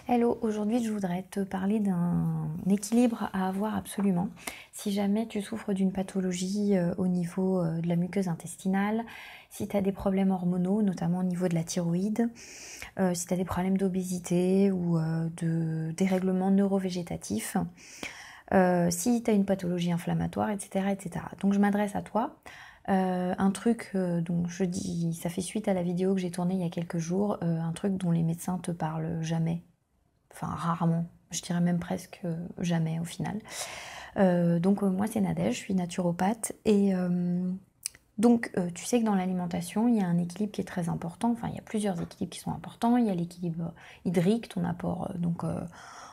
Hello, aujourd'hui je voudrais te parler d'un équilibre à avoir absolument. Si jamais tu souffres d'une pathologie au niveau de la muqueuse intestinale, si tu as des problèmes hormonaux, notamment au niveau de la thyroïde, si tu as des problèmes d'obésité ou de dérèglement neurovégétatif, si tu as une pathologie inflammatoire, etc., etc. Donc je m'adresse à toi. Un truc dont je dis, ça fait suite à la vidéo que j'ai tournée il y a quelques jours, un truc dont les médecins te parlent jamais. Enfin, rarement. Je dirais même presque jamais au final. Donc moi c'est Nadège, je suis naturopathe et tu sais que dans l'alimentation il y a un équilibre qui est très important. Enfin il y a plusieurs équilibres qui sont importants. Il y a l'équilibre hydrique, ton apport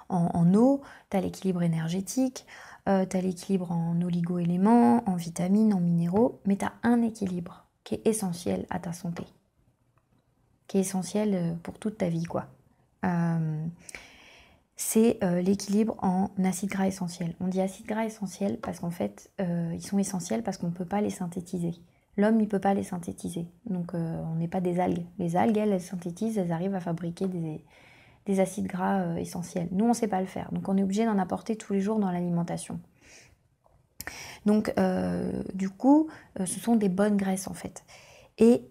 en eau, tu as l'équilibre énergétique, tu as l'équilibre en oligo-éléments, en vitamines, en minéraux, mais tu as un équilibre qui est essentiel à ta santé, qui est essentiel pour toute ta vie quoi. C'est l'équilibre en acides gras essentiels. On dit acides gras essentiels parce qu'en fait, ils sont essentiels parce qu'on ne peut pas les synthétiser. L'homme, il ne peut pas les synthétiser. Donc, on n'est pas des algues. Les algues, elles synthétisent, elles arrivent à fabriquer des acides gras essentiels. Nous, on ne sait pas le faire. Donc, on est obligé d'en apporter tous les jours dans l'alimentation. Donc, du coup, ce sont des bonnes graisses, en fait. Et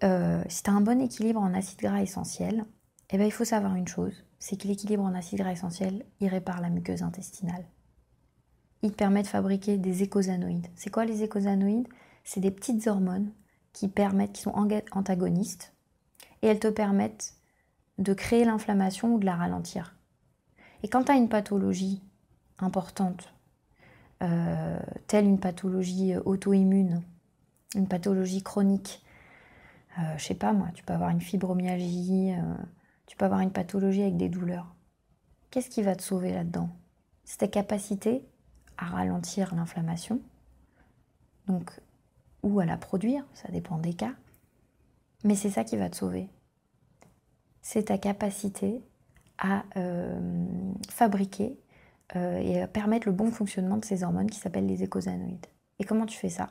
si tu as un bon équilibre en acides gras essentiels, eh ben, il faut savoir une chose, c'est que l'équilibre en acides gras essentiels, il répare la muqueuse intestinale. Il te permet de fabriquer des écosanoïdes. C'est quoi les écosanoïdes? C'est des petites hormones qui sont antagonistes et elles te permettent de créer l'inflammation ou de la ralentir. Et quand tu as une pathologie importante, telle une pathologie auto-immune, une pathologie chronique, je sais pas moi, tu peux avoir une fibromyalgie, tu peux avoir une pathologie avec des douleurs. Qu'est-ce qui va te sauver là-dedans? C'est ta capacité à ralentir l'inflammation, donc, ou à la produire, ça dépend des cas, mais c'est ça qui va te sauver. C'est ta capacité à fabriquer et à permettre le bon fonctionnement de ces hormones qui s'appellent les écosanoïdes. Et comment tu fais ça?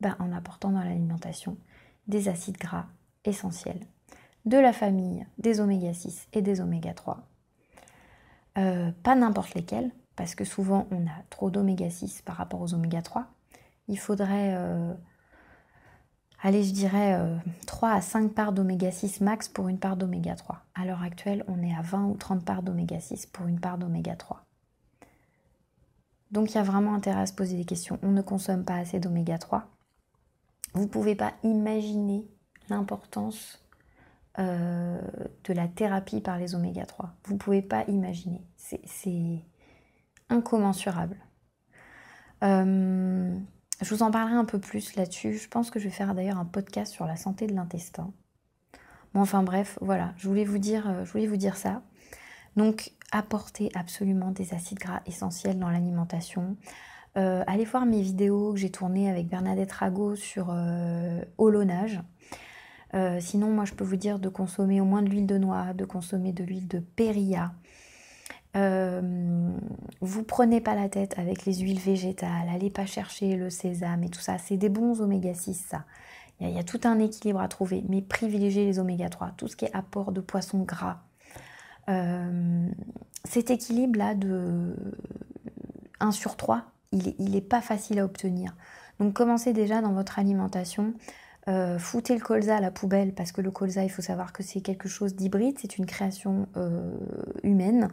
En apportant dans l'alimentation des acides gras essentiels de la famille des oméga 6 et des oméga 3. Pas n'importe lesquels, parce que souvent on a trop d'oméga 6 par rapport aux oméga 3. Il faudrait, je dirais 3 à 5 parts d'oméga 6 max pour une part d'oméga 3. À l'heure actuelle, on est à 20 ou 30 parts d'oméga 6 pour une part d'oméga 3. Donc il y a vraiment intérêt à se poser des questions. On ne consomme pas assez d'oméga 3. Vous ne pouvez pas imaginer l'importance de la thérapie par les oméga 3. Vous ne pouvez pas imaginer. C'est incommensurable. Je vous en parlerai un peu plus là-dessus. Je pense que je vais faire d'ailleurs un podcast sur la santé de l'intestin. Bon, enfin bref, voilà, je voulais vous dire ça. Donc, apportez absolument des acides gras essentiels dans l'alimentation. Allez voir mes vidéos que j'ai tournées avec Bernadette Rago sur Olonage. Sinon, moi, je peux vous dire de consommer au moins de l'huile de noix, de consommer de l'huile de périlla. Vous prenez pas la tête avec les huiles végétales, allez pas chercher le sésame et tout ça, c'est des bons oméga 6 ça. Il y a tout un équilibre à trouver, mais privilégiez les oméga 3, tout ce qui est apport de poissons gras. Cet équilibre-là de 1 sur 3, il est pas facile à obtenir. Donc commencez déjà dans votre alimentation. Foutez le colza à la poubelle parce que le colza, il faut savoir que c'est quelque chose d'hybride, c'est une création humaine.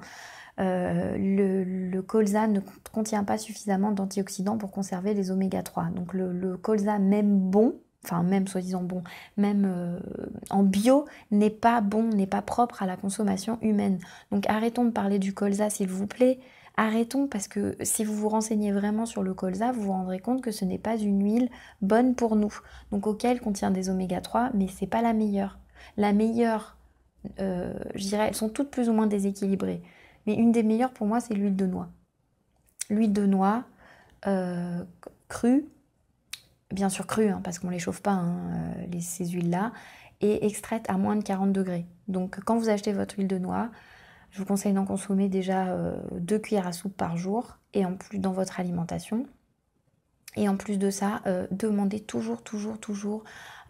Le colza ne contient pas suffisamment d'antioxydants pour conserver les oméga 3. Donc le colza même bon, enfin même soi-disant bon, même en bio, n'est pas bon, n'est pas propre à la consommation humaine. Donc arrêtons de parler du colza s'il vous plaît. Arrêtons parce que si vous vous renseignez vraiment sur le colza, vous vous rendrez compte que ce n'est pas une huile bonne pour nous. Donc auquel contient des oméga 3, mais c'est pas la meilleure. La meilleure, je dirais, elles sont toutes plus ou moins déséquilibrées. Mais une des meilleures pour moi, c'est l'huile de noix. L'huile de noix crue, bien sûr crue, hein, parce qu'on ne les chauffe pas, ces huiles-là, et extraite à moins de 40 degrés. Donc quand vous achetez votre huile de noix, je vous conseille d'en consommer déjà 2 cuillères à soupe par jour, et en plus dans votre alimentation. Et en plus de ça, demandez toujours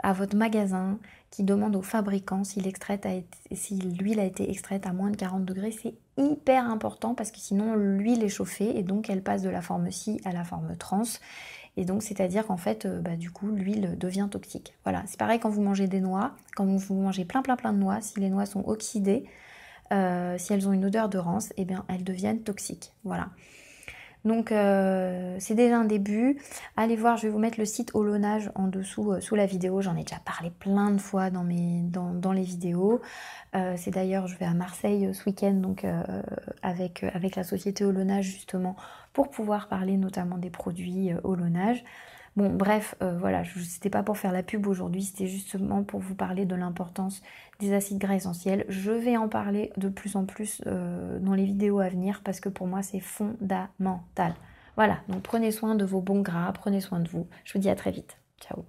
à votre magasin qui demande au fabricant si l'huile a été extraite à moins de 40 degrés. C'est hyper important parce que sinon l'huile est chauffée et donc elle passe de la forme Si à la forme trans. Et donc c'est-à-dire qu'en fait, du coup, l'huile devient toxique. Voilà, c'est pareil quand vous mangez des noix, quand vous mangez plein de noix, si les noix sont oxydées, si elles ont une odeur de rance, eh bien elles deviennent toxiques. Voilà. Donc c'est déjà un début. Allez voir, je vais vous mettre le site Olonage en dessous sous la vidéo. J'en ai déjà parlé plein de fois dans les vidéos. C'est d'ailleurs, je vais à Marseille ce week-end donc avec la société Olonage justement pour pouvoir parler notamment des produits Olonage. Bon, bref, voilà, c'était pas pour faire la pub aujourd'hui, c'était justement pour vous parler de l'importance des acides gras essentiels. Je vais en parler de plus en plus dans les vidéos à venir parce que pour moi, c'est fondamental. Voilà, donc prenez soin de vos bons gras, prenez soin de vous. Je vous dis à très vite. Ciao.